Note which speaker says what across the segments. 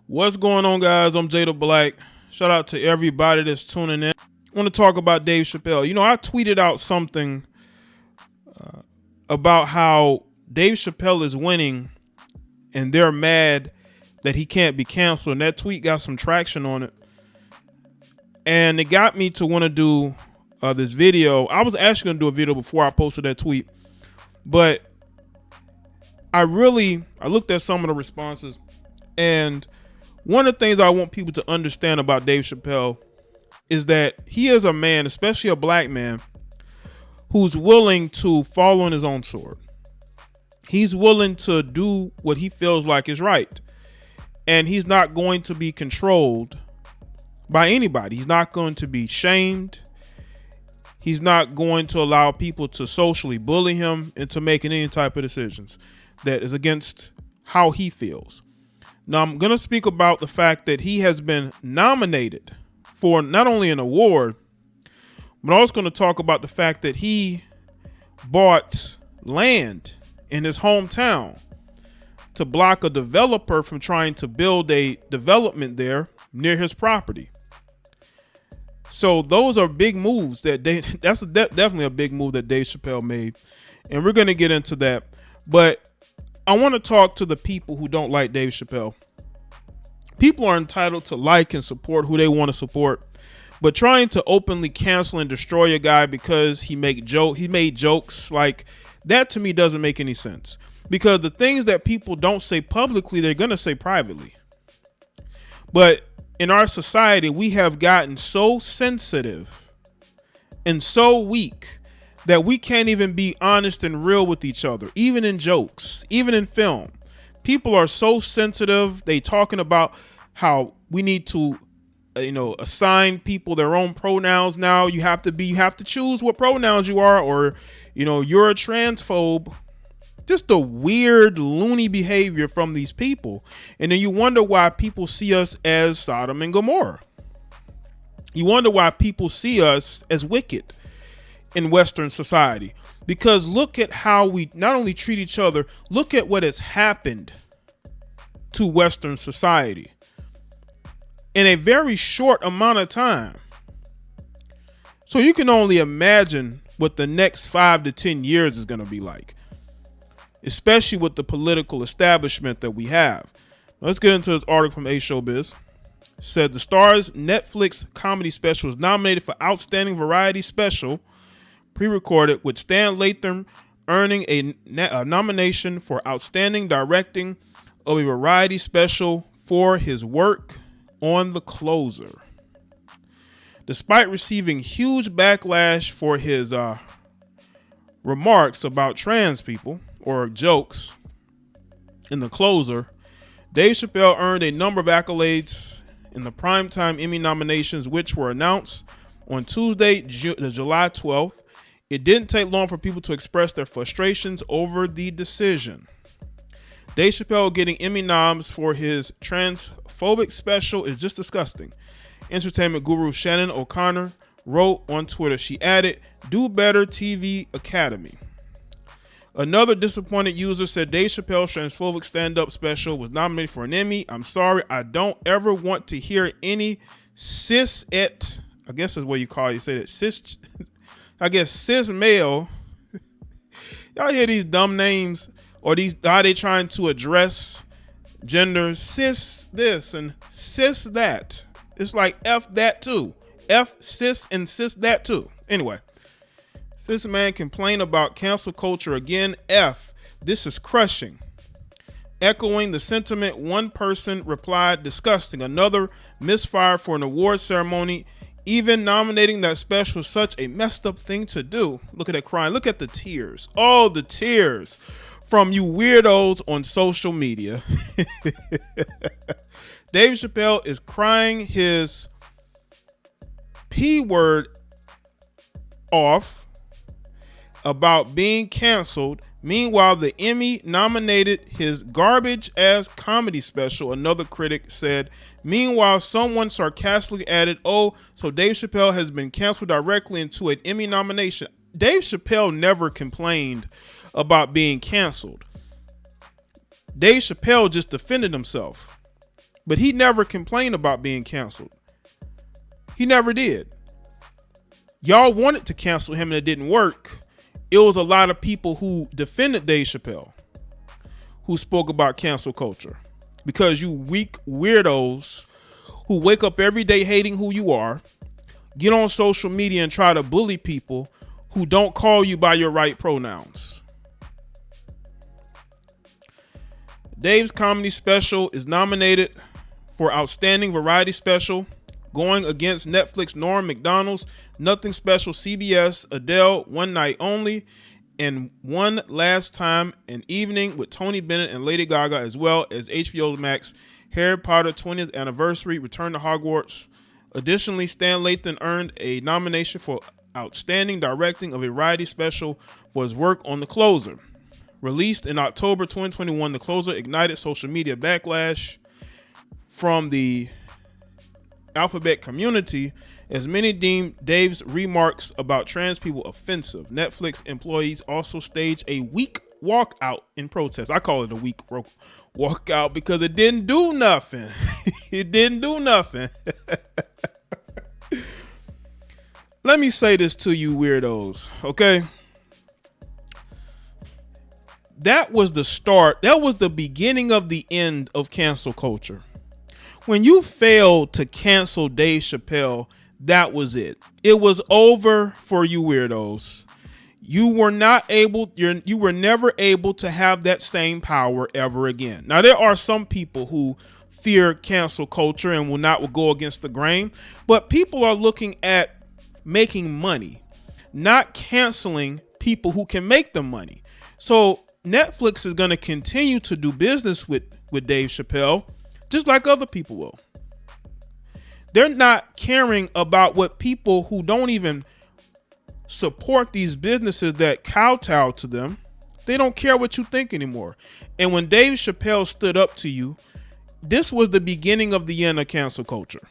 Speaker 1: What's going on, guys? I'm Jay the Black. Shout out to everybody that's tuning in. I want to talk about Dave Chappelle. I tweeted out something about how Dave Chappelle is winning and they're mad that he can't be canceled. And that tweet got some traction on it. And it got me to want to do this video. I was actually going to do a video before I posted that tweet. But I looked at some of the responses. And one of the things I want people to understand about Dave Chappelle is that he is a man, especially a black man, who's willing to fall on his own sword. He's willing to do what he feels like is right. And he's not going to be controlled by anybody. He's not going to be shamed. He's not going to allow people to socially bully him into making any type of decisions that is against how he feels. Now, I'm going to speak about the fact that he has been nominated for not only an award, but I'm also going to talk about the fact that he bought land in his hometown to block a developer from trying to build a development there near his property. So those are big moves that's definitely a big move that Dave Chappelle made. And we're going to get into that. But I want to talk to the people who don't like Dave Chappelle. People are entitled to like and support who they want to support, but trying to openly cancel and destroy a guy because he made jokes like that, to me, doesn't make any sense. Because the things that people don't say publicly, they're going to say privately. But in our society, we have gotten so sensitive and so weak that we can't even be honest and real with each other, even in jokes, even in film. People are so sensitive. They talking about how we need to, assign people their own pronouns now. You have to choose what pronouns you are, or, you're a transphobe. Just the weird, loony behavior from these people. And then you wonder why people see us as Sodom and Gomorrah. You wonder why people see us as wicked in Western society, because look at how we not only treat each other, look at what has happened to Western society in a very short amount of time. So you can only imagine what the next 5 to 10 years is going to be like, especially with the political establishment that we have. Let's get into this article from A Showbiz. Said the Star's Netflix comedy special is nominated for Outstanding Variety Special, pre-recorded, with Stan Latham earning a nomination for Outstanding Directing of a Variety Special for his work on The Closer. Despite receiving huge backlash for his remarks about trans people, or jokes, in The Closer, Dave Chappelle earned a number of accolades in the Primetime Emmy nominations, which were announced on Tuesday, July 12th. It didn't take long for people to express their frustrations over the decision. Dave Chappelle getting Emmy noms for his transphobic special is just disgusting. Entertainment guru Shannon O'Connor wrote on Twitter. She added, "Do better, TV Academy." Another disappointed user said Dave Chappelle's transphobic stand-up special was nominated for an Emmy. "I'm sorry, I don't ever want to hear any I guess is what you call it. You say that cis male. Y'all hear these dumb names, or how they trying to address gender? Cis this and cis that. It's like F that too. F cis and cis that too. Anyway, cis man complain about cancel culture again. F, this is crushing. Echoing the sentiment, one person replied, "Disgusting. Another misfire for an award ceremony. Even nominating that special is such a messed up thing to do." Look at that crying. Look at the tears. Oh, the tears from you weirdos on social media. Dave Chappelle is crying his P word off about being canceled. Meanwhile, the Emmy nominated his garbage ass comedy special, another critic said. Meanwhile, someone sarcastically added, "Oh, so Dave Chappelle has been canceled directly into an Emmy nomination." Dave Chappelle never complained about being canceled. Dave Chappelle just defended himself. But he never complained about being canceled. He never did. Y'all wanted to cancel him and it didn't work. It was a lot of people who defended Dave Chappelle who spoke about cancel culture, because you weak weirdos who wake up every day hating who you are, get on social media and try to bully people who don't call you by your right pronouns. Dave's comedy special is nominated for Outstanding Variety Special, going against Netflix Norm Macdonald's Nothing Special, CBS Adele One Night Only, and One Last Time an Evening with Tony Bennett and Lady Gaga, as well as HBO Max Harry Potter 20th Anniversary Return to Hogwarts. Additionally, Stan Lathan earned a nomination for Outstanding Directing of a Variety Special for his work on The Closer. Released in October 2021, The Closer ignited social media backlash from the alphabet community, as many deemed Dave's remarks about trans people offensive. Netflix employees also staged a weak walkout in protest. I call it a weak walkout because it didn't do nothing. It didn't do nothing. Let me say this to you weirdos, okay? That was the start. That was the beginning of the end of cancel culture. When you failed to cancel Dave Chappelle, that was it. It was over for you weirdos. You were not able, you were never able to have that same power ever again. Now, there are some people who fear cancel culture and will go against the grain, but people are looking at making money, not canceling people who can make the money. So Netflix is going to continue to do business with Dave Chappelle, just like other people will. They're not caring about what people who don't even support these businesses that kowtow to them. They don't care what you think anymore. And when Dave Chappelle stood up to you, this was the beginning of the end of cancel culture,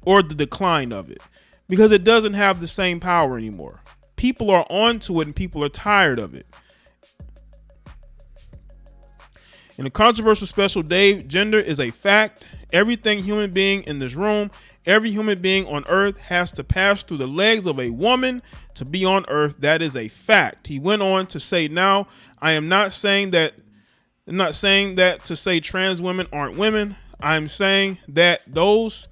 Speaker 1: or the decline of it, because it doesn't have the same power anymore. People are onto it and people are tired of it. In a controversial special, Dave, gender is a fact. Everything human being in this room, every human being on earth has to pass through the legs of a woman to be on earth. That is a fact. He went on to say, now, I'm not saying that to say trans women aren't women. I'm saying that those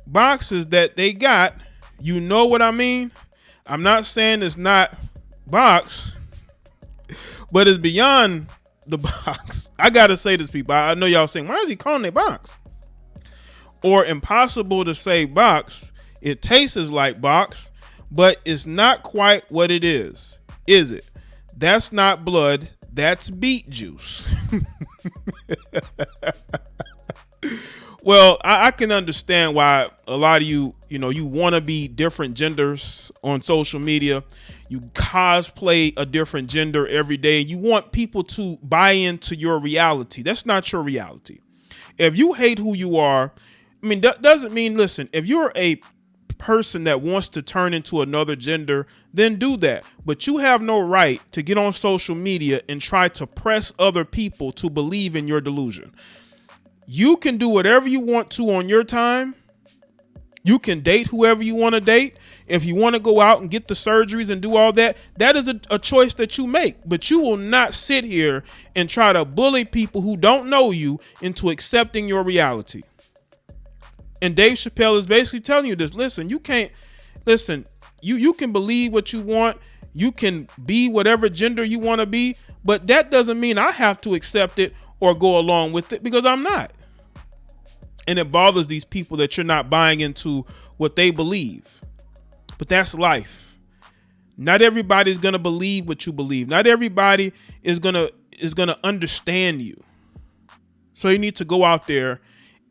Speaker 1: boxes that they got, you know what I mean? I'm not saying it's not box, but it's beyond the box. I gotta say this, people. I know y'all saying, why is he calling it box? Or impossible to say box. It tastes like box, but it's not quite what it is it? That's not blood. That's beet juice. Well, I can understand why a lot of you want to be different genders on social media. You cosplay a different gender every day. You want people to buy into your reality. That's not your reality. If you hate who you are, I mean, that doesn't mean, listen, if you're a person that wants to turn into another gender, then do that. But you have no right to get on social media and try to press other people to believe in your delusion. You can do whatever you want to on your time. You can date whoever you want to date. If you want to go out and get the surgeries and do all that, that is a choice that you make. But you will not sit here and try to bully people who don't know you into accepting your reality. And Dave Chappelle is basically telling you this. Listen, you can't, listen, you can believe what you want. You can be whatever gender you want to be, but that doesn't mean I have to accept it or go along with it, because I'm not. And it bothers these people that you're not buying into what they believe. But that's life. Not everybody's going to believe what you believe. Not everybody is going to understand you. So you need to go out there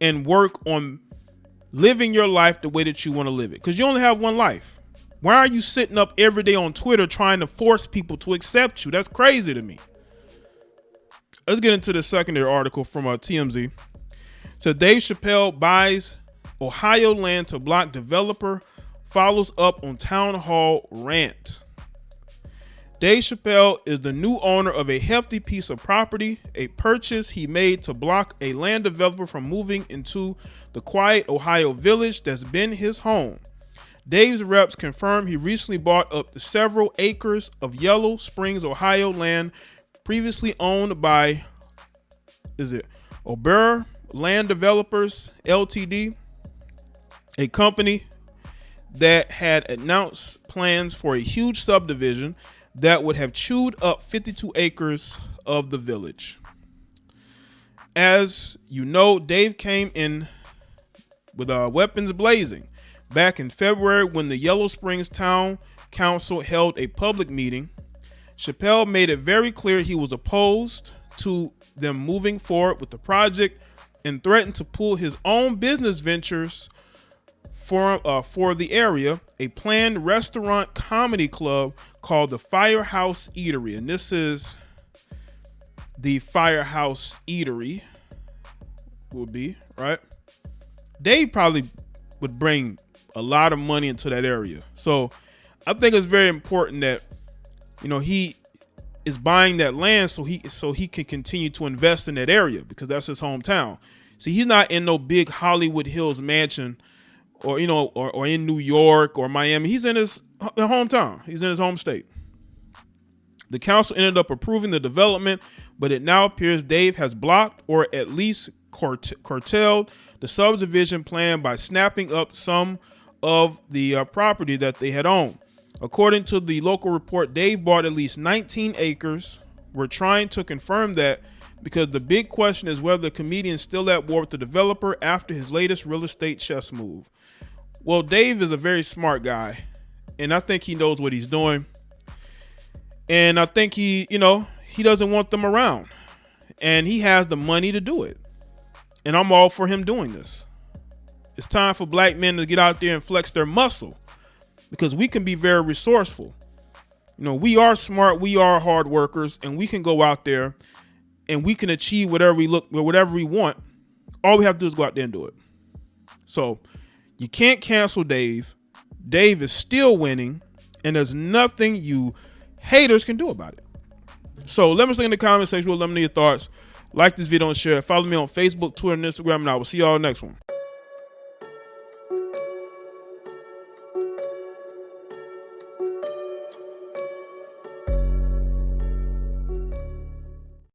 Speaker 1: and work on living your life the way that you want to live it, because you only have one life. Why are you sitting up every day on Twitter trying to force people to accept you? That's crazy to me. Let's get into the secondary article from TMZ. So Dave Chappelle buys Ohio land to block developer, follows up on town hall rant. Dave Chappelle is the new owner of a hefty piece of property, a purchase he made to block a land developer from moving into the quiet Ohio village that's been his home. Dave's reps confirmed he recently bought up to several acres of Yellow Springs, Ohio land previously owned by, Ober Land Developers Ltd., a company that had announced plans for a huge subdivision that would have chewed up 52 acres of the village. As you know, Dave came in with weapons blazing back in February when the Yellow Springs Town Council held a public meeting. Chappelle made it very clear he was opposed to them moving forward with the project and threatened to pull his own business ventures for the area, a planned restaurant comedy club called the Firehouse Eatery. And this is the Firehouse Eatery would be, right? They probably would bring a lot of money into that area. So I think it's very important that, he is buying that land so he can continue to invest in that area because that's his hometown. See, he's not in no big Hollywood Hills mansion or in New York or Miami. He's in his hometown. He's in his home state. The council ended up approving the development, but it now appears Dave has blocked or at least curtailed the subdivision plan by snapping up some of the property that they had owned. According to the local report, Dave bought at least 19 acres. We're trying to confirm that because the big question is whether the comedian is still at war with the developer after his latest real estate chess move. Well, Dave is a very smart guy, and I think he knows what he's doing. And I think he doesn't want them around, and he has the money to do it. And I'm all for him doing this. It's time for black men to get out there and flex their muscle because we can be very resourceful. We are smart, we are hard workers, and we can go out there and we can achieve whatever we want. All we have to do is go out there and do it. So you can't cancel Dave. Dave is still winning, and there's nothing you haters can do about it. So let me know in the comment section. Let me know your thoughts. Like this video and share. Follow me on Facebook, Twitter, and Instagram, and I will see y'all next one.